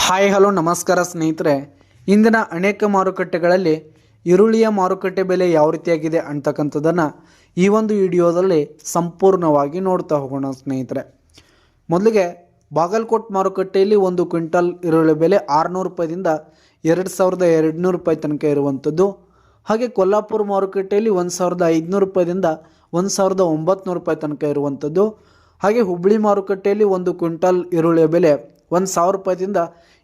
Hi hello ನಮಸ್ಕಾರ ಸ್ನೇಹಿತರೆ. ಇಂದಿನ ಅನೇಕ ಮಾರುಕಟ್ಟೆಗಳಲ್ಲಿ ಈರುಳ್ಳಿಯ ಮಾರುಕಟ್ಟೆ ಬೆಲೆ ಯಾವ ರೀತಿಯಾಗಿದೆ ಅಂತಕ್ಕಂಥದ್ದನ್ನು ಈ ಒಂದು ವಿಡಿಯೋದಲ್ಲಿ ಸಂಪೂರ್ಣವಾಗಿ ನೋಡ್ತಾ ಹೋಗೋಣ ಸ್ನೇಹಿತರೆ. ಮೊದಲಿಗೆ ಬಾಗಲಕೋಟ್ ಮಾರುಕಟ್ಟೆಯಲ್ಲಿ ಒಂದು ಕ್ವಿಂಟಲ್ ಈರುಳ್ಳಿ ಬೆಲೆ 600 ರೂಪಾಯಿದಿಂದ 2200 ರೂಪಾಯಿ ತನಕ ಇರುವಂಥದ್ದು. ಹಾಗೆ ಕೊಲ್ಲಾಪುರ ಮಾರುಕಟ್ಟೆಯಲ್ಲಿ 1500 ರೂಪಾಯಿದಿಂದ 1900 ರೂಪಾಯಿ ತನಕ ಇರುವಂಥದ್ದು. ಹಾಗೆ ಹುಬ್ಬಳ್ಳಿ ಮಾರುಕಟ್ಟೆಯಲ್ಲಿ ಒಂದು ಕ್ವಿಂಟಲ್ ಈರುಳ್ಳಿಯ ಬೆಲೆ 1000 ರೂಪಾಯಿದಿಂದ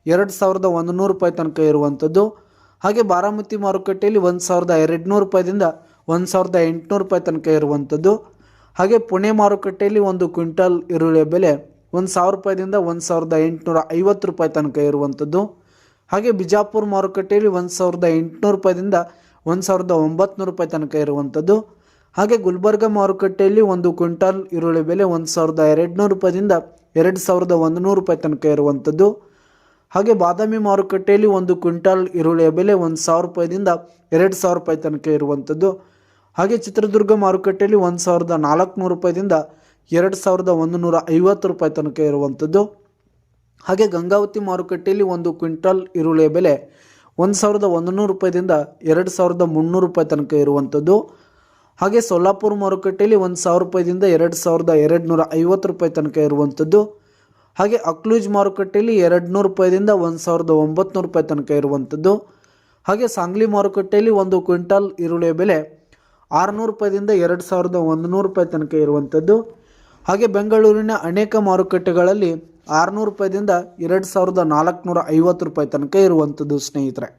2100 ರೂಪಾಯಿ ತನಕ ಇರುವಂಥದ್ದು. ಹಾಗೆ ಬಾರಾಮತಿ ಮಾರುಕಟ್ಟೆಯಲ್ಲಿ 1200 ರೂಪಾಯಿದಿಂದ 1800 ರೂಪಾಯಿ ತನಕ ಇರುವಂಥದ್ದು. ಹಾಗೆ ಪುಣೆ ಮಾರುಕಟ್ಟೆಯಲ್ಲಿ ಒಂದು ಕ್ವಿಂಟಲ್ ಈರುಳ್ಳಿಯ ಬೆಲೆ 1000 ರೂಪಾಯಿದಿಂದ 1850 ರೂಪಾಯಿ ತನಕ ಇರುವಂಥದ್ದು. ಹಾಗೆ ಬಿಜಾಪುರ ಮಾರುಕಟ್ಟೆಯಲ್ಲಿ 1800 ರೂಪಾಯಿದಿಂದ 1900 ರೂಪಾಯಿ ತನಕ ಇರುವಂಥದ್ದು. ಹಾಗೆ ಗುಲ್ಬರ್ಗ ಮಾರುಕಟ್ಟೆಯಲ್ಲಿ ಒಂದು ಕ್ವಿಂಟಲ್ ಈರುಳ್ಳಿ ಬೆಲೆ 1200 ರೂಪಾಯಿದಿಂದ 2100 ರೂಪಾಯಿ ತನಕ ಇರುವಂಥದ್ದು. ಹಾಗೆ ಬಾದಾಮಿ ಮಾರುಕಟ್ಟೆಯಲ್ಲಿ ಒಂದು ಕ್ವಿಂಟಲ್ ಈರುಳ್ಳಿಯ ಬೆಲೆ 1000 ರೂಪಾಯಿದಿಂದ 2000 ರೂಪಾಯಿ ತನಕ ಇರುವಂಥದ್ದು. ಹಾಗೆ ಚಿತ್ರದುರ್ಗ ಮಾರುಕಟ್ಟೆಯಲ್ಲಿ 1400 ರೂಪಾಯಿದಿಂದ 2150 ರೂಪಾಯಿ ತನಕ ಇರುವಂಥದ್ದು. ಹಾಗೆ ಗಂಗಾವತಿ ಮಾರುಕಟ್ಟೆಯಲ್ಲಿ ಒಂದು ಕ್ವಿಂಟಲ್ ಈರುಳ್ಳಿಯ ಬೆಲೆ 1100 ರೂಪಾಯಿದಿಂದ 2300 ರೂಪಾಯಿ ತನಕ ಇರುವಂಥದ್ದು. ಹಾಗೆ ಸೊಲ್ಲಾಪುರ ಮಾರುಕಟ್ಟೆಯಲ್ಲಿ 1000 ರೂಪಾಯಿದಿಂದ 2250 ರೂಪಾಯಿ ತನಕ ಇರುವಂಥದ್ದು. ಹಾಗೆ ಅಕ್ಲೂಜ್ ಮಾರುಕಟ್ಟೆಯಲ್ಲಿ 200 ರೂಪಾಯಿದಿಂದ 1900 ರೂಪಾಯಿ ತನಕ ಇರುವಂಥದ್ದು. ಹಾಗೆ ಸಾಂಗ್ಲಿ ಮಾರುಕಟ್ಟೆಯಲ್ಲಿ ಒಂದು ಕ್ವಿಂಟಲ್ ಈರುಳ್ಳಿಯ ಬೆಲೆ 600 ರೂಪಾಯಿದಿಂದ 2100 ರೂಪಾಯಿ ತನಕ ಇರುವಂಥದ್ದು. ಹಾಗೆ ಬೆಂಗಳೂರಿನ ಅನೇಕ ಮಾರುಕಟ್ಟೆಗಳಲ್ಲಿ 600 ರೂಪಾಯಿದಿಂದ 2450 ರೂಪಾಯಿ ತನಕ ಇರುವಂಥದ್ದು ಸ್ನೇಹಿತರೆ.